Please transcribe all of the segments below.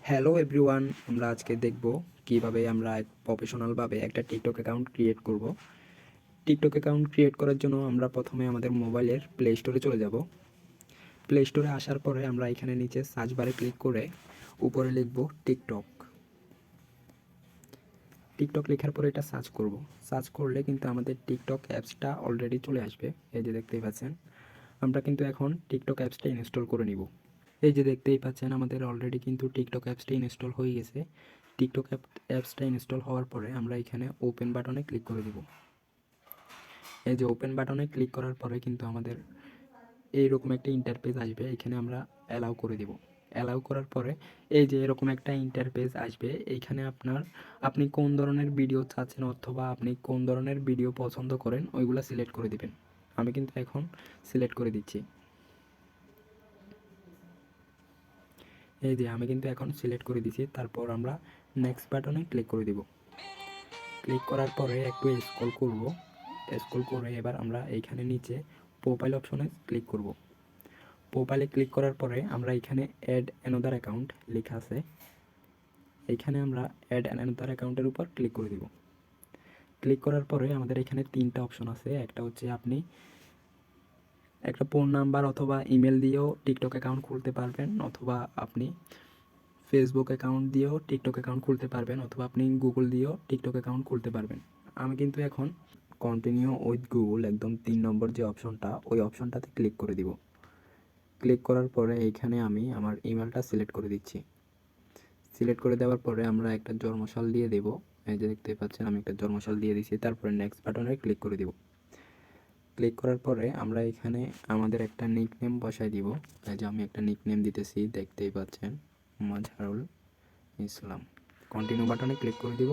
Hello everyone, আমরা আজকে দেখব কিভাবে আমরা প্রফেশনালভাবে একটা টিকটক অ্যাকাউন্ট ক্রিয়েট করব। টিকটক অ্যাকাউন্ট ক্রিয়েট করার জন্য আমরা প্রথমে আমাদের মোবাইলের প্লে স্টোরে চলে যাব। প্লে স্টোরে আসার পরে আমরা এখানে নিচে সার্চ বারে ক্লিক করে উপরে লিখব টিকটক। টিকটক লেখার পরে এটা সার্চ করব। সার্চ করলে কিন্তু আমাদের টিকটক অ্যাপসটা অলরেডি চলে আসবে। এই যে দেখতেই পাচ্ছেন, আমরা কিন্তু এখন টিকটক অ্যাপসটা ইনস্টল করে নিব। এই যে দেখতেই পাচ্ছেন, আমাদের অলরেডি কিন্তু টিকটক অ্যাপসটা ইনস্টল হয়ে গেছে। টিকটক অ্যাপসটা ইনস্টল হওয়ার পরে আমরা এখানে ওপেন বাটনে ক্লিক করে দেব। এই যে ওপেন বাটনে ক্লিক করার পরে কিন্তু আমাদের এইরকম একটা ইন্টারপেজ আসবে। এখানে আমরা অ্যালাউ করে দেব। অ্যালাউ করার পরে এই যে এরকম একটা ইন্টারপেজ আসবে। এইখানে আপনি কোন ধরনের ভিডিও চাচ্ছেন অথবা আপনি কোন ধরনের ভিডিও পছন্দ করেন ওইগুলো সিলেক্ট করে দিবেন। আমি কিন্তু এখন সিলেক্ট করে দিচ্ছি। এই যে আমি কিন্তু এখন সিলেক্ট করে দিছি। তারপর আমরা নেক্সট বাটনে ক্লিক করে দেব। ক্লিক করার পরে একটু স্ক্রল করব। স্ক্রল করে এবার আমরা এইখানে নিচে প্রোফাইল অপশনে ক্লিক করব। প্রোফাইলে ক্লিক করার পরে আমরা এখানে অ্যাড অ্যানাদার অ্যাকাউন্ট লেখা আছে, এইখানে আমরা অ্যাড অ্যানাদার অ্যাকাউন্টের উপর ক্লিক করে দেব। ক্লিক করার পরে আমাদের এখানে তিনটা অপশন আছে। একটা হচ্ছে আপনি একটা ফোন নাম্বার অথবা ইমেল দিয়েও টিকটক অ্যাকাউন্ট খুলতে পারবেন, অথবা আপনি ফেসবুক অ্যাকাউন্ট দিয়েও টিকটক অ্যাকাউন্ট খুলতে পারবেন, অথবা আপনি গুগল দিয়েও টিকটক অ্যাকাউন্ট খুলতে পারবেন। আমি কিন্তু এখন কন্টিনিউ উইথ গুগল একদম 3 নম্বর যে অপশনটা, ওই অপশনটাতে ক্লিক করে দিব। ক্লিক করার পরে এইখানে আমি আমার ইমেলটা সিলেক্ট করে দিচ্ছি। সিলেক্ট করে দেওয়ার পরে আমরা একটা জন্মসাল দিয়ে দেব। এই যে দেখতে পাচ্ছেন আমি একটা জন্মসাল দিয়ে দিয়েছি। তারপরে নেক্সট বাটনে ক্লিক করে দেব। ক্লিক করার পরে আমরা এখানে আমাদের একটা নিকনেম বসাই দিব। এই যে আমি একটা নিকনেম দিতেছি, দেখতেই পাচ্ছেন, মাজহারুল ইসলাম। কন্টিনিউ বাটনে ক্লিক করে দিব।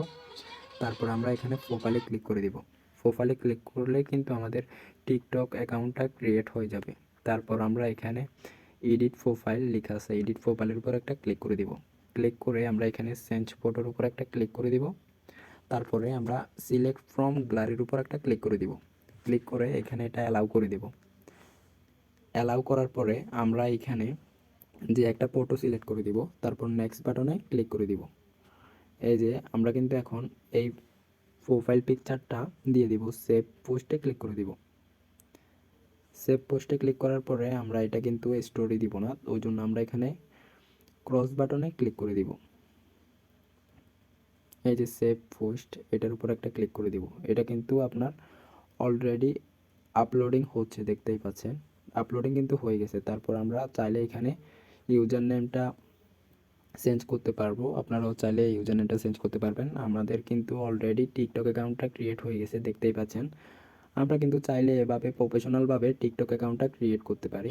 তারপর আমরা এখানে প্রোফাইলে ক্লিক করে দিব। প্রোফাইলে ক্লিক করলে কিন্তু আমাদের টিকটক অ্যাকাউন্টটা ক্রিয়েট হয়ে যাবে। তারপর আমরা এখানে এডিট প্রোফাইল লেখা আছে, এডিট প্রোফাইলের উপর একটা ক্লিক করে দিব। ক্লিক করে আমরা এখানে চেঞ্জ ফটোর উপর একটা ক্লিক করে দিব। তারপরে আমরা সিলেক্ট ফ্রম গ্যালারির উপর একটা ক্লিক করে দিব। ক্লিক করে এখানে এটা অ্যালাউ করে দেব। অ্যালাউ করার পরে আমরা এখানে যে একটা ফটো সিলেক্ট করে দিব, তারপর নেক্সট বাটনে ক্লিক করে দিব। এই যে আমরা কিন্তু এখন এই প্রোফাইল পিকচারটা দিয়ে দিব। সেভ পোস্টে ক্লিক করে দিব। সেভ পোস্টে ক্লিক করার পরে আমরা এটা কিন্তু স্টোরি দিব না, ওই জন্য আমরা এখানে ক্রস বাটনে ক্লিক করে দিব। এই যে সেভ পোস্ট, এটার উপর একটা ক্লিক করে দিব। এটা কিন্তু আপনার অলরেডি আপলোডিং হচ্ছে, দেখতেই পাচ্ছেন আপলোডিং কিন্তু হয়ে গেছে। তারপর আমরা চাইলে এখানে ইউজার নেমটা চেঞ্জ করতে পারবো। আপনারাও চাইলে ইউজার নেমটা চেঞ্জ করতে পারবেন। আমাদের কিন্তু অলরেডি টিকটক অ্যাকাউন্টটা ক্রিয়েট হয়ে গেছে, দেখতেই পাচ্ছেন। আমরা কিন্তু চাইলে এভাবে প্রফেশনালভাবে টিকটক অ্যাকাউন্টটা ক্রিয়েট করতে পারি।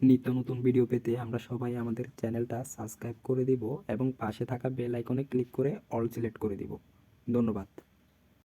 নিত্য নতুন ভিডিও পেতে আমরা সবাই আমাদের চ্যানেলটা সাবস্ক্রাইব করে দিব এবং পাশে থাকা বেল আইকনে ক্লিক করে অল সিলেক্ট করে দিব। ধন্যবাদ।